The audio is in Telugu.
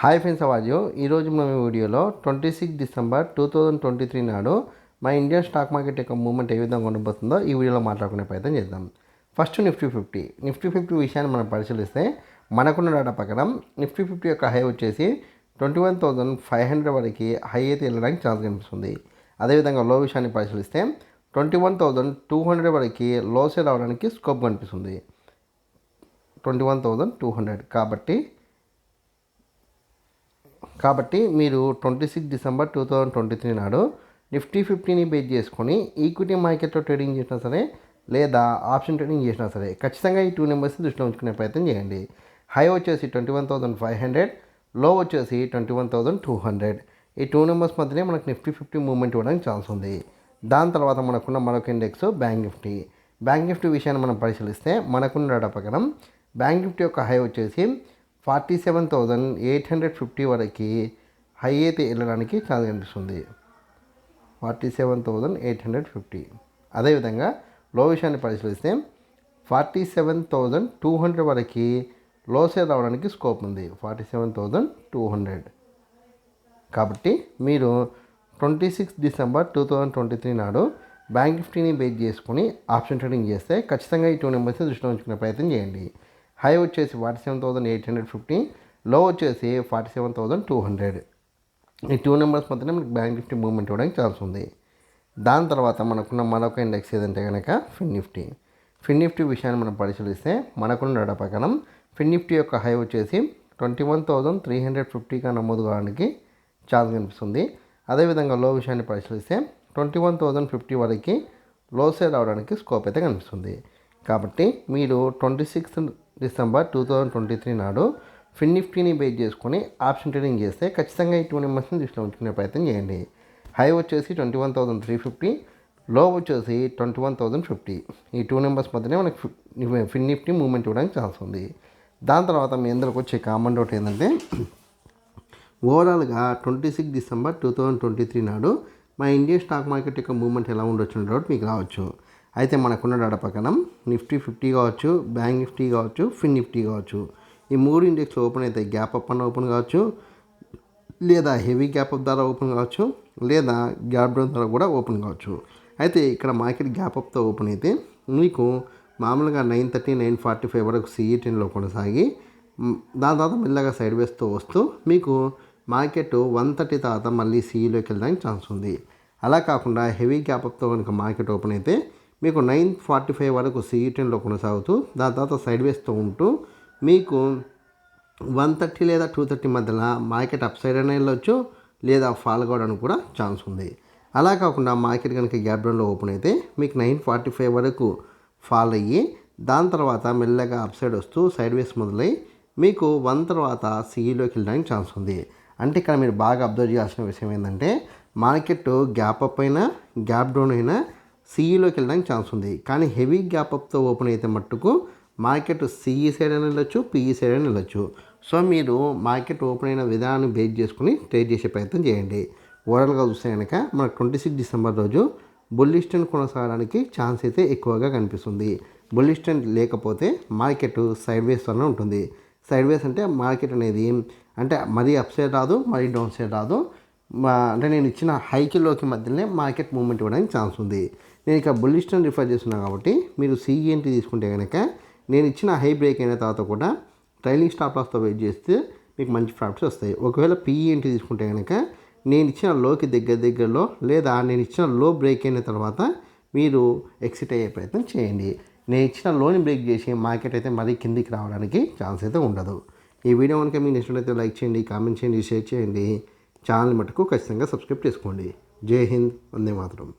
హాయ్ ఫ్రెండ్స్, అవాజు ఈరోజు మనం ఈ వీడియోలో 26 డిసెంబర్ 2023 నాడు మా ఇండియన్ స్టాక్ మార్కెట్ యొక్క మూవ్మెంట్ ఏ విధంగా ఉండబోతుందో ఈ వీడియోలో మాట్లాడుకునే ప్రయత్నం చేద్దాం. ఫస్ట్ నిఫ్టీ ఫిఫ్టీ విషయాన్ని మనం పరిశీలిస్తే మనకున్న డేటా ప్రకారం నిఫ్టీ 50 యొక్క హై వచ్చేసి 21,500 వరకు హై అయితే వెళ్ళడానికి ఛాన్స్ కనిపిస్తుంది. అదేవిధంగా లో విషయాన్ని పరిశీలిస్తే 21,200 వరకు లోసే రావడానికి స్కోప్ కనిపిస్తుంది. 21,200 కాబట్టి మీరు 26 డిసెంబర్ 2023 నాడు నిఫ్టీ 50ని బేస్ చేసుకొని ఈక్విటీ మార్కెట్లో ట్రేడింగ్ చేసినా సరే లేదా ఆప్షన్ ట్రేడింగ్ చేసినా సరే ఖచ్చితంగా ఈ 2 నెంబర్స్ని దృష్టిలో ఉంచుకునే ప్రయత్నం చేయండి. హై వచ్చేసి 21,500, లో వచ్చేసి 21,200. ఈ 2 నెంబర్స్ మధ్యనే మనకు నిఫ్టీ 50 మూవ్మెంట్ ఇవ్వడానికి ఛాన్స్ ఉంది. దాని తర్వాత మనకున్న మరొక ఇండెక్స్ బ్యాంక్ నిఫ్టీ విషయాన్ని మనం పరిశీలిస్తే మనకున్న డేటా ప్రకారం బ్యాంక్ నిఫ్టీ యొక్క హై వచ్చేసి 47,850 వరకు హై అయితే వెళ్ళడానికి ఛాన్స్ కనిపిస్తుంది. 47,850. అదేవిధంగా లో విషయాన్ని పరిశీలిస్తే 47,200 వరకు లోసే రావడానికి స్కోప్ ఉంది. 47,200. కాబట్టి మీరు 26 డిసెంబర్ 2023 నాడు బ్యాంక్ నిఫ్టీని బేస్ చేసుకుని ఆప్షన్ ట్రేడింగ్ చేస్తే ఖచ్చితంగా ఈ 2 నెంబర్స్ని దృష్టిలో ఉంచుకునే ప్రయత్నం చేయండి. హై వచ్చేసి 47,850, లో వచ్చేసి 47,200. ఈ 2 నెంబర్స్ మధ్యనే మనకి బ్యాంక్ నిఫ్టీ మూవ్మెంట్ ఇవ్వడానికి ఛాన్స్ ఉంది. దాని తర్వాత మనకున్న మరొక ఇండెక్స్ ఏదంటే కనుక ఫిన్ నిఫ్టీ విషయాన్ని మనం పరిశీలిస్తే మనకున్న డేటా ప్రకారం ఫిన్ నిఫ్టీ యొక్క హై వచ్చేసి 21,350గా నమోదు కావడానికి ఛాన్స్ కనిపిస్తుంది. అదేవిధంగా లో విషయాన్ని పరిశీలిస్తే 21,050 వరకు లోసే రావడానికి స్కోప్ అయితే కనిపిస్తుంది. కాబట్టి మీరు 26 డిసెంబర్ 2023 నాడు ఫిన్ నిఫ్టీని బేస్ చేసుకొని ఆప్షన్ ట్రేడింగ్ చేస్తే ఖచ్చితంగా ఈ 2 నెంబర్స్ని దృష్టిలో ఉంచుకునే ప్రయత్నం చేయండి. హై వచ్చేసి 21,350, లో వచ్చేసి 21,050. ఈ 2 నెంబర్స్ మధ్యనే మనకి ఫిన్ నిఫ్టీ మూవ్మెంట్ ఇవ్వడానికి ఛాన్స్ ఉంది. దాని తర్వాత మీ అందరికి వచ్చే కామన్ డౌట్ ఏంటంటే ఓవరాల్గా 26 డిసెంబర్ 2023 నాడు మా ఇండియన్ స్టాక్ మార్కెట్ యొక్క మూవ్మెంట్ ఎలా ఉండొచ్చు డౌట్ మీకు రావచ్చు. అయితే మనకున్న డేటా ప్రకారం నిఫ్టీ 50 కావచ్చు, బ్యాంక్ నిఫ్టీ కావచ్చు, ఫిన్ నిఫ్టీ కావచ్చు, ఈ 3 ఇండెక్స్లో ఓపెన్ అయితే గ్యాప్ అప్ అన్న ఓపెన్ కావచ్చు, లేదా హెవీ గ్యాప్ అప్ ద్వారా ఓపెన్ కావచ్చు, లేదా గ్యాప్ డౌన్ ద్వారా కూడా ఓపెన్ కావచ్చు. అయితే ఇక్కడ మార్కెట్ గ్యాప్ అప్తో ఓపెన్ అయితే మీకు మామూలుగా 930, 945 వరకు CE10లో కొనసాగి దాని తర్వాత మెల్లగా సైడ్ వేస్తో వస్తూ మీకు మార్కెట్ 130 తర్వాత మళ్ళీ CEలోకి వెళ్ళడానికి ఛాన్స్ ఉంది. అలా కాకుండా హెవీ గ్యాప్ అప్తో కనుక మార్కెట్ ఓపెన్ అయితే మీకు 945 వరకు CE10లో కొనసాగుతూ దాని తర్వాత సైడ్ వేస్తో ఉంటూ మీకు 130 లేదా 230 మధ్యలో మార్కెట్ అప్ సైడ్ అయినా వెళ్ళొచ్చు, లేదా ఫాల్ కావడానికి కూడా ఛాన్స్ ఉంది. అలా కాకుండా మార్కెట్ కనుక గ్యాప్ డౌన్లో ఓపెన్ అయితే మీకు 945 వరకు ఫాల్ అయ్యి దాని తర్వాత మెల్లగా అప్ సైడ్ వస్తూ సైడ్ వేస్ మొదలై మీకు 1 తర్వాత CEలోకి వెళ్ళడానికి ఛాన్స్ ఉంది. అంటే ఇక్కడ మీరు బాగా అబ్జర్వ్ చేయాల్సిన విషయం ఏంటంటే మార్కెట్ గ్యాప్ అప్ అయినా గ్యాప్ డౌన్ అయినా CEలోకి వెళ్ళడానికి ఛాన్స్ ఉంది. కానీ హెవీ గ్యాప్ అప్తో ఓపెన్ అయితే మట్టుకు మార్కెట్ CE సైడ్ అని వెళ్ళొచ్చు, PE సైడ్ అని వెళ్ళొచ్చు. సో మీరు మార్కెట్ ఓపెన్ అయిన విధానాన్ని బేస్ చేసుకుని ట్రేడ్ చేసే ప్రయత్నం చేయండి. ఓవరాల్గా చూస్తే కనుక మనకు 26 డిసెంబర్ రోజు బుల్లిష్ ట్రెండ్ కొనసాగడానికి ఛాన్స్ అయితే ఎక్కువగా కనిపిస్తుంది. బుల్లిష్ ట్రెండ్ లేకపోతే మార్కెట్ సైడ్ వేస్ వల్ల ఉంటుంది. సైడ్ వేస్ అంటే మార్కెట్ అనేది అంటే మరీ అప్ సైడ్ రాదు, మరీ డౌన్ సైడ్ రాదు. అంటే నేను ఇచ్చిన హైకి లోకి మధ్యలోనే మార్కెట్ మూవ్మెంట్ ఇవ్వడానికి ఛాన్స్ ఉంది. నేను ఇక బుల్లిష్ ట్రెండ్ రిఫర్ చేస్తున్నాను కాబట్టి మీరు CENT తీసుకుంటే కనుక నేను ఇచ్చిన హై బ్రేక్ అయిన తర్వాత కూడా ట్రైలింగ్ స్టాప్ లాస్తో వెయిట్ చేస్తే మీకు మంచి ప్రాఫిట్స్ వస్తాయి. ఒకవేళ PENT తీసుకుంటే కనుక నేను ఇచ్చిన లోకి దగ్గరలో లేదా నేను ఇచ్చిన లో బ్రేక్ అయిన తర్వాత మీరు ఎగ్జిట్ అయ్యే ప్రయత్నం చేయండి. నేను ఇచ్చిన లోని బ్రేక్ చేసి మార్కెట్ అయితే మరీ కిందికి రావడానికి ఛాన్స్ అయితే ఉండదు. ఈ వీడియో కనుక మీకు నచ్చినట్లయితే లైక్ చేయండి, కామెంట్ చేయండి, షేర్ చేయండి. ఛానల్ మటుకు ఖచ్చితంగా సబ్స్క్రైబ్ చేసుకోండి. జై హింద్, వందే మాతరం.